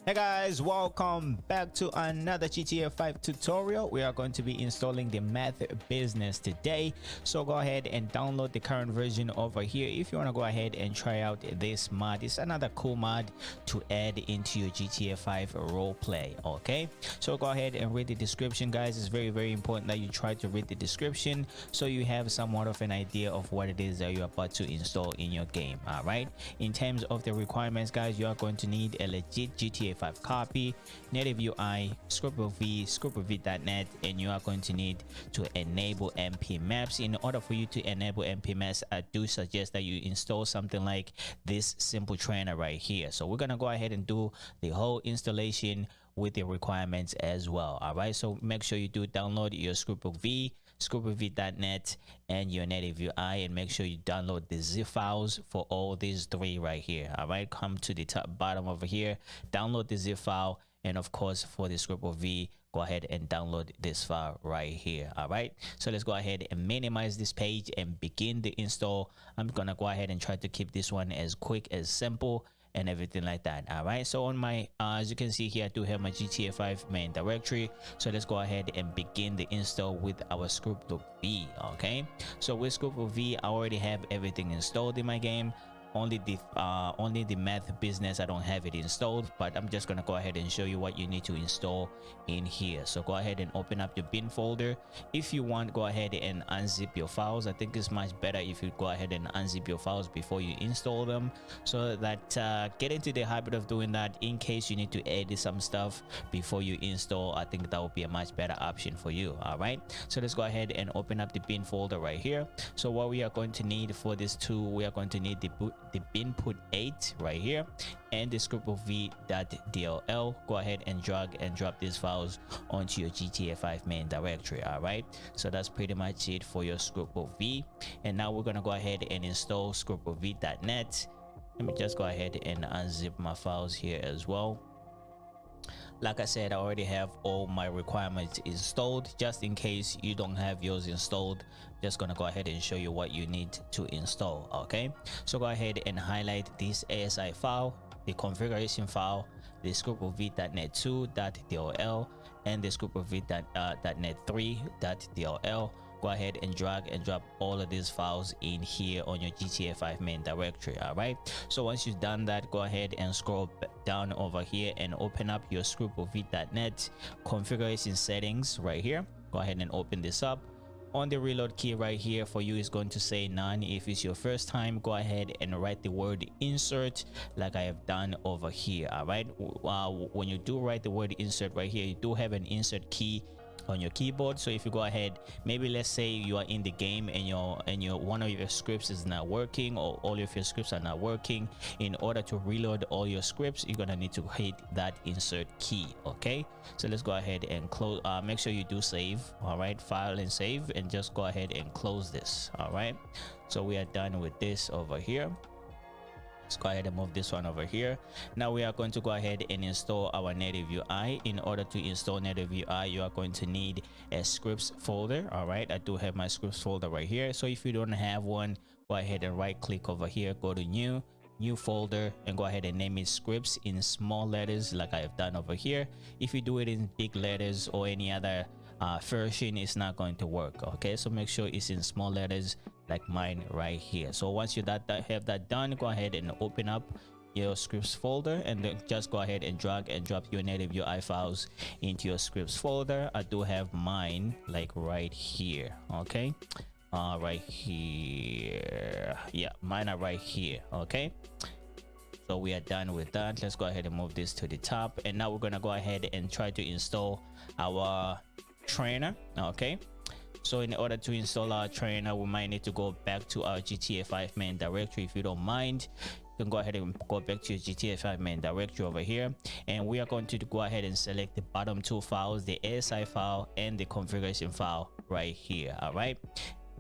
Hey guys, welcome back to another GTA 5 tutorial. We are going to be installing the Meth business today, so go ahead and download the current version over here if you want to go ahead and try out this mod. It's another cool mod to add into your GTA 5 roleplay. Okay, so go ahead and read the description, guys. It's very important that you try to read the description so you have somewhat of an idea of what it is that you're about to install in your game. All right, in terms of the requirements, guys, you are going to need a legit GTA 5 copy, native UI, SCRIPTHOOKV, SCRIPTHOOKVDOTNet, and you are going to need to enable MP maps. In order for you to enable MP maps, I do suggest that you install something like this simple trainer right here. So we're gonna go ahead and do the whole installation with the requirements as well. All right, so make sure you do download your SCRIPTHOOKV, SCRIPTHOOKV.net, and your native UI, and make sure you download the zip files for all these three right here. All right, come to the top bottom over here, download the zip file, and of course for the SCRIPTHOOKV, go ahead and download this file right here. All right, so let's go ahead and minimize this page and begin the install. I'm gonna go ahead and try to keep this one as quick as simple and everything like that. All right, so on my as you can see here, I do have my GTA 5 main directory. So let's go ahead and begin the install with our SCRIPTHOOKV. Okay, so with SCRIPTHOOKV, I already have everything installed in my game. Only the Meth business, I don't have it installed, but I'm just gonna go ahead and show you what you need to install in here. So go ahead and open up your bin folder. If you want, go ahead and unzip your files. I think it's much better if you go ahead and unzip your files before you install them, so that get into the habit of doing that in case you need to edit some stuff before you install. I think that would be a much better option for you. All right, so let's go ahead and open up the bin folder right here. So what we are going to need for this tool, we are going to need the binput 8 right here and the SCRIPTHOOKV.dll. Go ahead and drag and drop these files onto your GTA 5 main directory. All right, so that's pretty much it for your SCRIPTHOOKV. And now we're gonna go ahead and install SCRIPTHOOKV.net. Let me just go ahead and unzip my files here as well. Like I said, I already have all my requirements installed. Just in case you don't have yours installed, just gonna go ahead and show you what you need to install. Okay, so go ahead and highlight this ASI file, the configuration file, the SCRIPTHOOKV.net 2.dll, and the SCRIPTHOOKV.net 3.dll. Go ahead and drag and drop all of these files in here on your GTA 5 main directory. All right, so once you've done that, go ahead and scroll down over here and open up your SCRIPTHOOKV.net configuration settings right here. Go ahead and open this up. On the reload key right here for you is going to say none. If it's your first time, go ahead and write the word insert like I have done over here. All right, when you do write the word insert right here, you do have an insert key on your keyboard. So if you go ahead, maybe let's say you are in the game and your one of your scripts is not working, or all of your scripts are not working, in order to reload all your scripts, you're gonna need to hit that insert key. Okay, so let's go ahead and close. Make sure you do save. All right, file and save, and just go ahead and close this. All right, so we are done with this over here. Let's go ahead and move this one over here. Now we are going to go ahead and install our native UI. In order to install native UI, you are going to need a scripts folder. All right, I do have my scripts folder right here. So if you don't have one, go ahead and right click over here, go to new folder, and go ahead and name it scripts in small letters like I have done over here. If you do it in big letters or any other version, it's not going to work. Okay, so make sure it's in small letters like mine right here. So once you have that done, go ahead and open up your scripts folder, and then just go ahead and drag and drop your native UI files into your scripts folder. I do have mine like right here. Okay, right here. Yeah, mine are right here. Okay, so we are done with that. Let's go ahead and move this to the top, and now we're gonna go ahead and try to install our trainer. Okay, so in order to install our trainer, we might need to go back to our GTA 5 main directory. If you don't mind, you can go ahead and go back to your GTA 5 main directory over here, and we are going to go ahead and select the bottom two files, the ASI file and the configuration file right here. All right,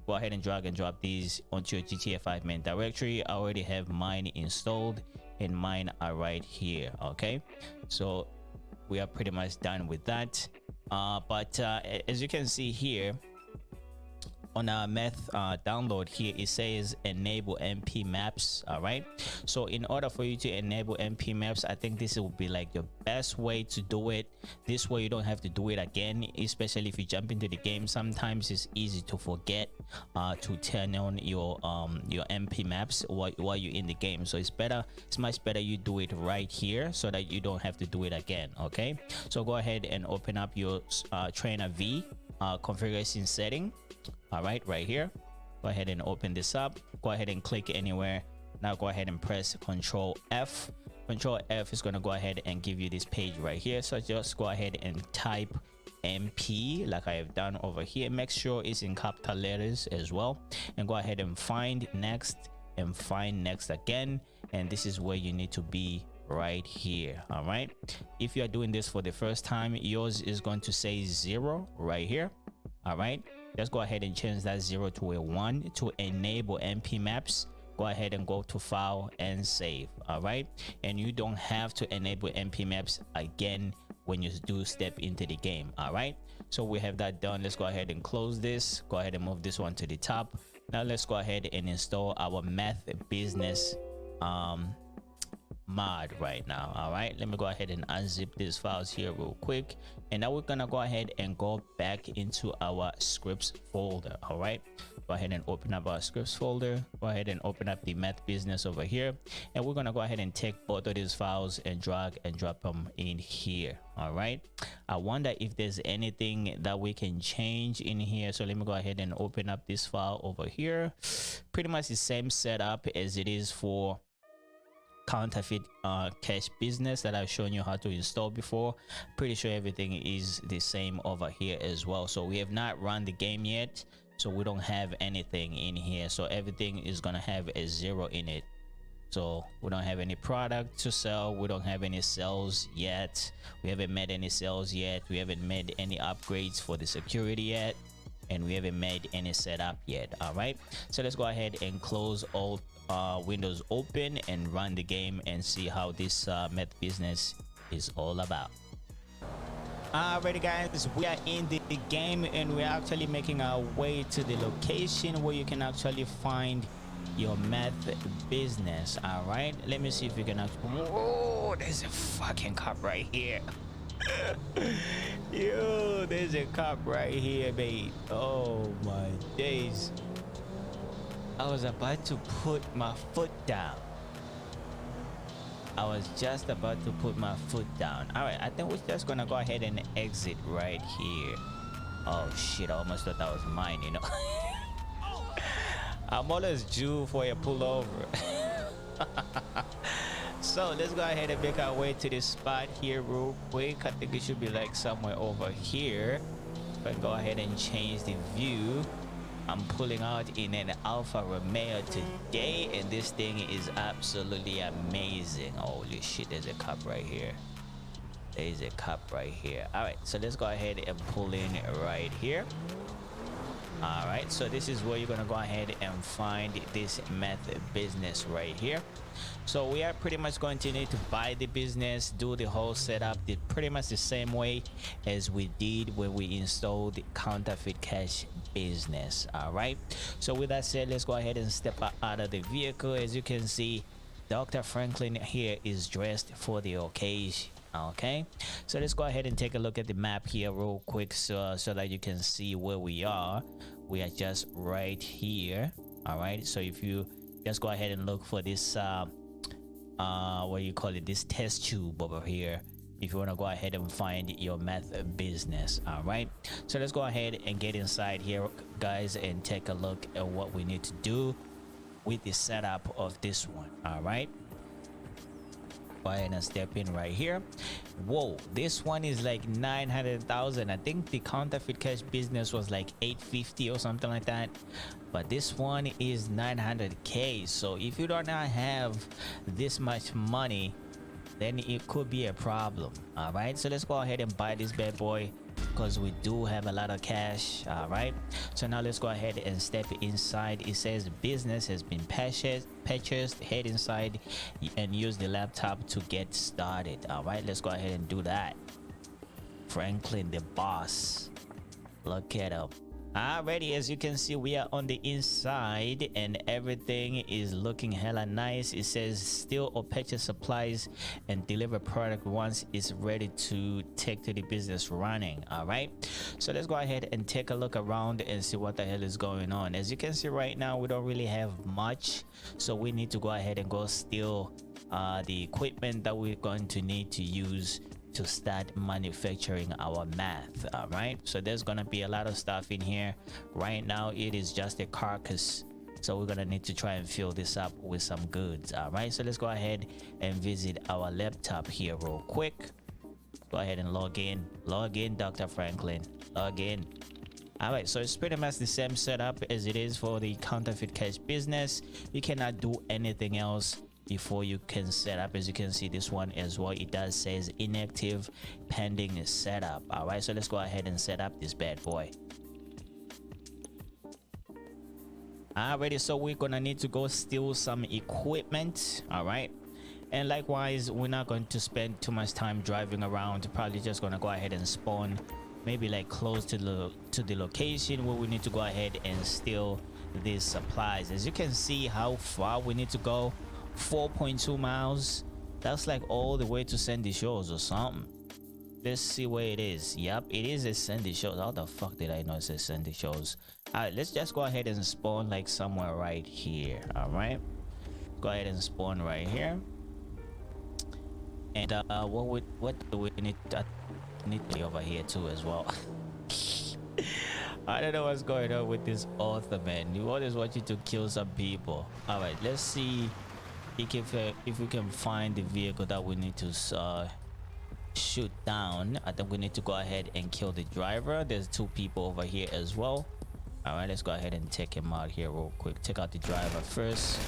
go ahead and drag and drop these onto your GTA 5 main directory. I already have mine installed, and mine are right here. Okay, so we are pretty much done with that. But as you can see here, on our Meth download here, it says enable MP maps. All right, so in order for you to enable MP maps, I think this will be like the best way to do it. This way you don't have to do it again, especially if you jump into the game. Sometimes it's easy to forget to turn on your MP maps while you're in the game. So it's much better you do it right here so that you don't have to do it again. Okay, so go ahead and open up your trainer V configuration setting. All right here, go ahead and open this up. Go ahead and click anywhere. Now go ahead and press Control F. Control F is going to go ahead and give you this page right here. So just go ahead and type MP like I have done over here. Make sure it's in capital letters as well, and go ahead and find next and find next again, and this is where you need to be right here. All right, if you are doing this for the first time, yours is going to say 0 right here. All right, let's go ahead and change that 0 to a 1 to enable MP maps. Go ahead and go to file and save. All right, and you don't have to enable MP maps again when you do step into the game. All right, so we have that done. Let's go ahead and close this. Go ahead and move this one to the top. Now let's go ahead and install our Meth business mod right now. All right, let me go ahead and unzip these files here real quick, and now we're gonna go ahead and go back into our scripts folder. All right, go ahead and open up our scripts folder. Go ahead and open up the Meth business over here, and we're gonna go ahead and take both of these files and drag and drop them in here. All right, I wonder if there's anything that we can change in here. So let me go ahead and open up this file over here. Pretty much the same setup as it is for counterfeit cash business that I've shown you how to install before. Pretty sure everything is the same over here as well. So we have not run the game yet, so we don't have anything in here. So everything is gonna have a 0 in it. So we don't have any product to sell. We don't have any sales yet. We haven't made any sales yet. We haven't made any upgrades for the security yet, and we haven't made any setup yet. All right, so let's go ahead and close all windows open and run the game and see how this Meth business is all about. Alrighty guys, we are in the game and we're actually making our way to the location where you can actually find your Meth business. All right, let me see if we can actually... Oh, there's a fucking cop right here. Yo, there's a cop right here, babe. Oh my days, I was about to put my foot down. I was just about to put my foot down. All right, I think we're just gonna go ahead and exit right here. Oh shit, I almost thought that was mine, you know. I'm always due for a pullover. So let's go ahead and make our way to this spot here real quick. I think it should be like somewhere over here. But go ahead and change the view. I'm pulling out in an Alfa Romeo today, and this thing is absolutely amazing. Holy shit, there's a cop right here. There's a cop right here. All right, so let's go ahead and pull in right here. All right, so this is where you're gonna go ahead and find this Meth business right here. So we are pretty much going to need to buy the business, do the whole setup pretty much the same way as we did when we installed the counterfeit cash business. All right, so with that said, let's go ahead and step out of the vehicle. As you can see, Dr. Franklin here is dressed for the occasion. Okay, so let's go ahead and take a look at the map here real quick, so that you can see where we are. We are just right here. All right, so if you just go ahead and look for this what do you call it, this test tube over here, if you want to go ahead and find your Meth business. All right, so let's go ahead and get inside here, guys, and take a look at what we need to do with the setup of this one. All right, go ahead and step in right here. Whoa, this one is like 900,000. I think the counterfeit cash business was like 850 or something like that, but this one is 900k. So if you do not have this much money, then it could be a problem. All right, so let's go ahead and buy this bad boy because we do have a lot of cash. All right, so now let's go ahead and step inside. It says business has been purchased. Head inside and use the laptop to get started. All right, let's go ahead and do that. Franklin the boss, look at him. Alrighty, as you can see, we are on the inside and everything is looking hella nice. It says still or purchase supplies and deliver product once it's ready to take to the business running. All right, so let's go ahead and take a look around and see what the hell is going on. As you can see right now, we don't really have much, so we need to go ahead and go steal the equipment that we're going to need to use to start manufacturing our meth. All right, so there's gonna be a lot of stuff in here. Right now it is just a carcass, so we're gonna need to try and fill this up with some goods. All right, so let's go ahead and visit our laptop here real quick. Go ahead and log in, Dr. Franklin, log in. All right, so it's pretty much the same setup as it is for the counterfeit cash business. You cannot do anything else before you can set up. As you can see, this one as well, it does says inactive pending setup. All right, so let's go ahead and set up this bad boy. Alrighty, so we're gonna need to go steal some equipment. All right, and likewise, we're not going to spend too much time driving around. Probably just gonna go ahead and spawn maybe like close to the location where we need to go ahead and steal these supplies. As you can see how far we need to go, 4.2 miles. That's like all the way to Sandy Shores or something. Let's see where it is. Yep, it is a Sandy Shores. How the fuck did I know it says Sandy Shores? All right, let's just go ahead and spawn like somewhere right here. All right, go ahead and spawn right here. And what do we need to be over here too as well? I don't know what's going on with this author, man. You always want you to kill some people. All right, let's see if we can find the vehicle that we need to shoot down. I think we need to go ahead and kill the driver. There's two people over here as well. All right, let's go ahead and take him out here real quick. Take out the driver first.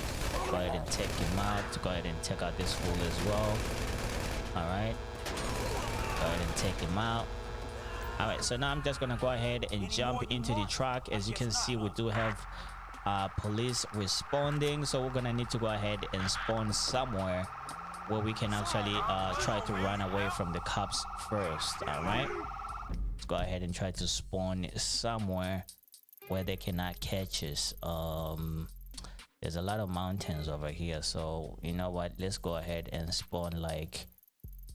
Go ahead and take him out. Go ahead and take out this fool as well. All right, go ahead and take him out. All right, so now I'm just gonna go ahead and jump into the truck. As you can see, we do have police responding, so we're gonna need to go ahead and spawn somewhere where we can actually try to run away from the cops first. All right, let's go ahead and try to spawn somewhere where they cannot catch us. There's a lot of mountains over here, so you know what, let's go ahead and spawn like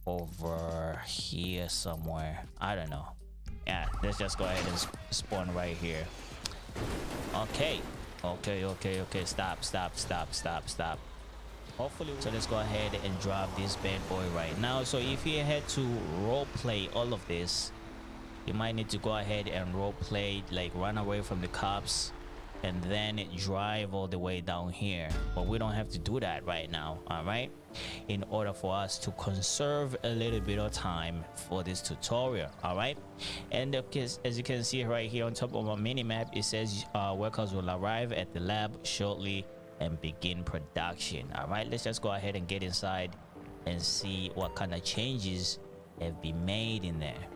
over here somewhere. I don't know. Yeah, let's just go ahead and spawn right here. Okay, stop. Hopefully, so let's go ahead and drop this bad boy right now. So if you had to role play all of this, you might need to go ahead and role play like run away from the cops and then drive all the way down here, but we don't have to do that right now. All right, in order for us to conserve a little bit of time for this tutorial. All right, and as you can see right here on top of our mini map, it says workers will arrive at the lab shortly and begin production. All right, let's just go ahead and get inside and see what kind of changes have been made in there.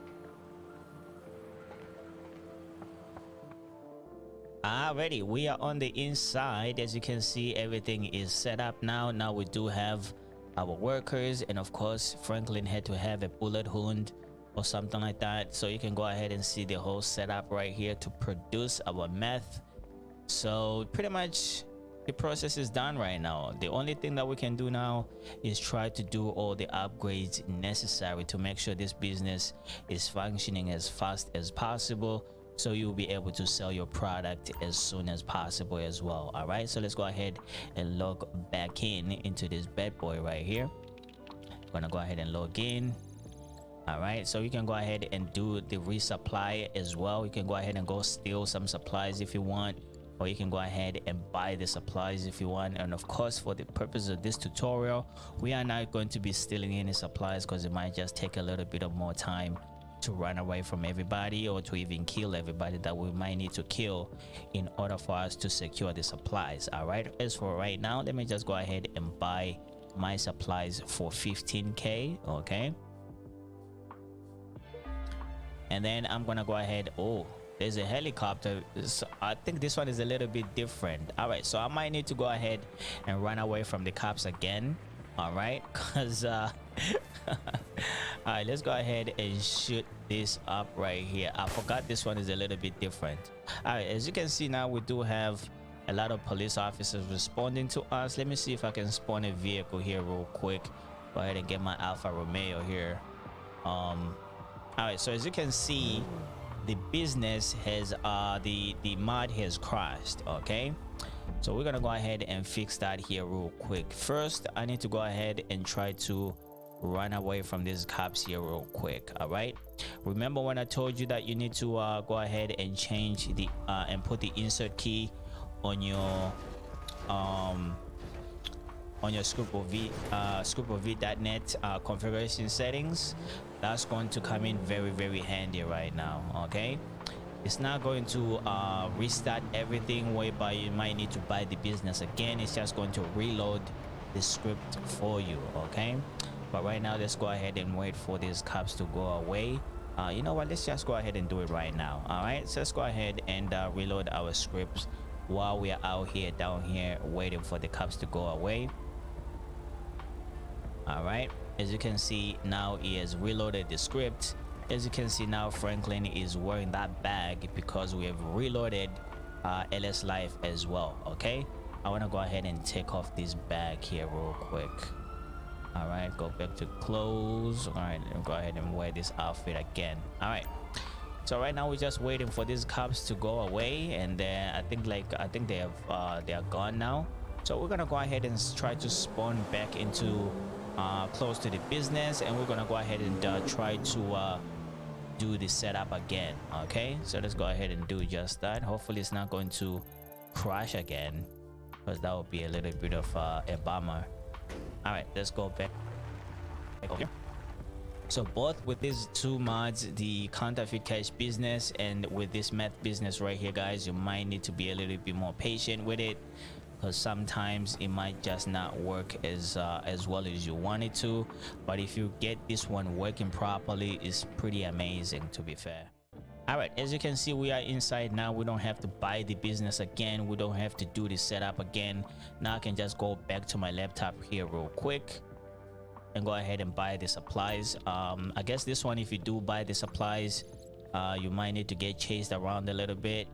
Alrighty, we are on the inside. As you can see, everything is set up now. Now we do have our workers, and of course Franklin had to have a bullet wound or something like that, so you can go ahead and see the whole setup right here to produce our meth. So pretty much the process is done right now. The only thing that we can do now is try to do all the upgrades necessary to make sure this business is functioning as fast as possible, so you'll be able to sell your product as soon as possible as well. All right, so let's go ahead and log back into this bad boy right here. I'm gonna go ahead and log in. All right, so you can go ahead and do the resupply as well. You can go ahead and go steal some supplies if you want, or you can go ahead and buy the supplies if you want. And of course, for the purpose of this tutorial, we are not going to be stealing any supplies because it might just take a little bit of more time to run away from everybody, or to even kill everybody that we might need to kill in order for us to secure the supplies. All right, as for right now, let me just go ahead and buy my supplies for 15k. okay, and then I'm gonna go ahead. Oh, there's a helicopter. So I think this one is a little bit different. All right, so I might need to go ahead and run away from the cops again. All right, because all right, let's go ahead and shoot this up right here. I forgot this one is a little bit different. All right, as you can see now, we do have a lot of police officers responding to us. Let me see if I can spawn a vehicle here real quick. Go ahead and get my Alfa Romeo here. All right, so as you can see, the business has the mod has crashed. Okay, so we're gonna go ahead and fix that here real quick. First, I need to go ahead and try to run away from these cops here real quick. All right, remember when I told you that you need to go ahead and change the and put the insert key on your SCRIPTHOOKV.net configuration settings. That's going to come in very, very handy right now. Okay, it's not going to restart everything whereby you might need to buy the business again. It's just going to reload the script for you. Okay, but right now let's go ahead and wait for these cops to go away. You know what, let's just go ahead and do it right now. All right, so let's go ahead and reload our scripts while we are out here down here waiting for the cops to go away. All right, as you can see now, he has reloaded the script. As you can see now, Franklin is wearing that bag because we have reloaded LS Life as well. Okay, I want to go ahead and take off this bag here real quick. All right, go back to clothes. All right, go ahead and wear this outfit again. All right, so right now we're just waiting for these cops to go away, and then I think they are gone now. So we're gonna go ahead and try to spawn back into close to the business, and we're gonna go ahead and try to do the setup again. Okay, so let's go ahead and do just that. Hopefully it's not going to crash again, because that would be a little bit of a bummer. All right, let's go back. Okay, so both with these two mods, the counterfeit cash business and with this meth business right here, guys, you might need to be a little bit more patient with it, because sometimes it might just not work as well as you want it to. But if you get this one working properly, it's pretty amazing, to be fair. All right, as you can see, we are inside now. We don't have to buy the business again. We don't have to do the setup again. Now I can just go back to my laptop here real quick and go ahead and buy the supplies. I guess this one, if you do buy the supplies, you might need to get chased around a little bit.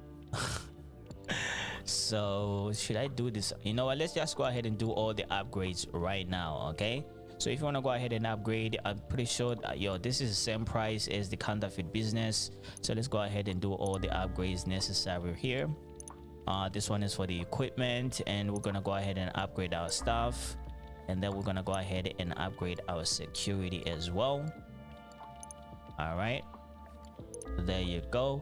So should I do this? You know what, let's just go ahead and do all the upgrades right now. Okay, so if you want to go ahead and upgrade, I'm pretty sure that, this is the same price as the counterfeit business. So let's go ahead and do all the upgrades necessary here. This one is for the equipment, and we're gonna go ahead and upgrade our stuff, and then we're gonna go ahead and upgrade our security as well. All right, there you go.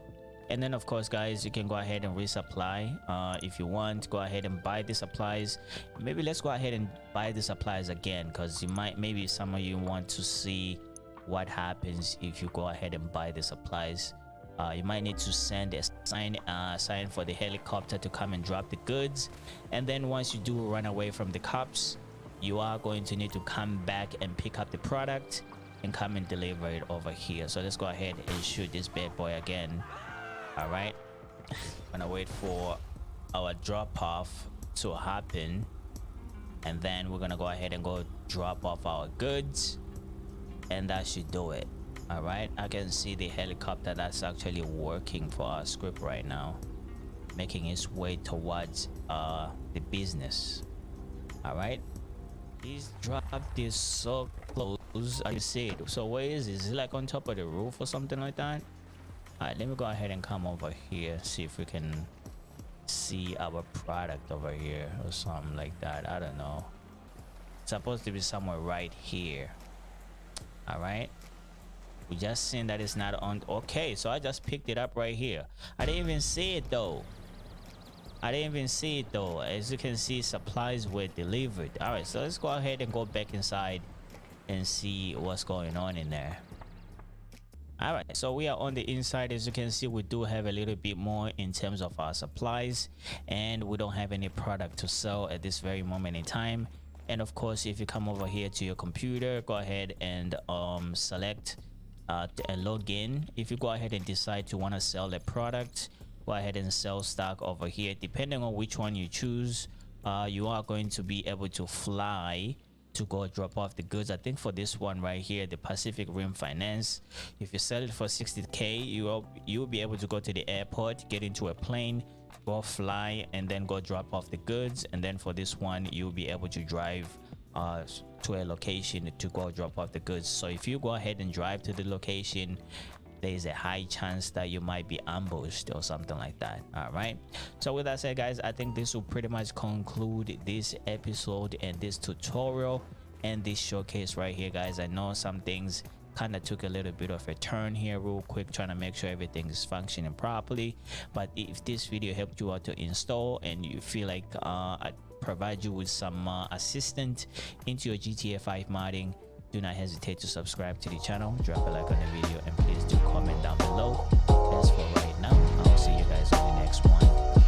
And then of course, guys, you can go ahead and resupply if you want. Go ahead and buy the supplies. Maybe let's go ahead and buy the supplies again, because maybe some of you want to see what happens if you go ahead and buy the supplies. You might need to send a sign for the helicopter to come and drop the goods, and then once you do run away from the cops, you are going to need to come back and pick up the product and come and deliver it over here. So let's go ahead and shoot this bad boy again. All right, gonna wait for our drop off to happen, and then we're gonna go ahead and go drop off our goods, and that should do it. All right, I can see the helicopter that's actually working for our script right now, making its way towards the business. All right, please drop this so close. I see it. So where is it? Is it like on top of the roof or something like that? All right, let me go ahead and come over here, see if we can see our product over here or something like that. I don't know, it's supposed to be somewhere right here. All right, we just seen that it's not on. Okay, so I just picked it up right here. I didn't even see it though. As you can see, supplies were delivered. All right, so let's go ahead and go back inside and see what's going on in there. All right, so we are on the inside. As you can see, we do have a little bit more in terms of our supplies, and we don't have any product to sell at this very moment in time. And of course, if you come over here to your computer, go ahead and select and log in. If you go ahead and decide to want to sell a product, go ahead and sell stock over here. Depending on which one you choose, you are going to be able to fly to go drop off the goods. I think for this one right here, the Pacific Rim Finance, if you sell it for 60k, you'll be able to go to the airport, get into a plane, go fly, and then go drop off the goods. And then for this one, you'll be able to drive to a location to go drop off the goods. So if you go ahead and drive to the location, there is a high chance that you might be ambushed or something like that. All right, so with that said, guys, I think this will pretty much conclude this episode and this tutorial and this showcase right here, guys. I know some things kind of took a little bit of a turn here real quick, trying to make sure everything is functioning properly. But if this video helped you out to install and you feel like I provide you with some assistance into your GTA 5 modding, do not hesitate to subscribe to the channel, drop a like on the video, and please do comment down below. As for right now, I'll see you guys on the next one.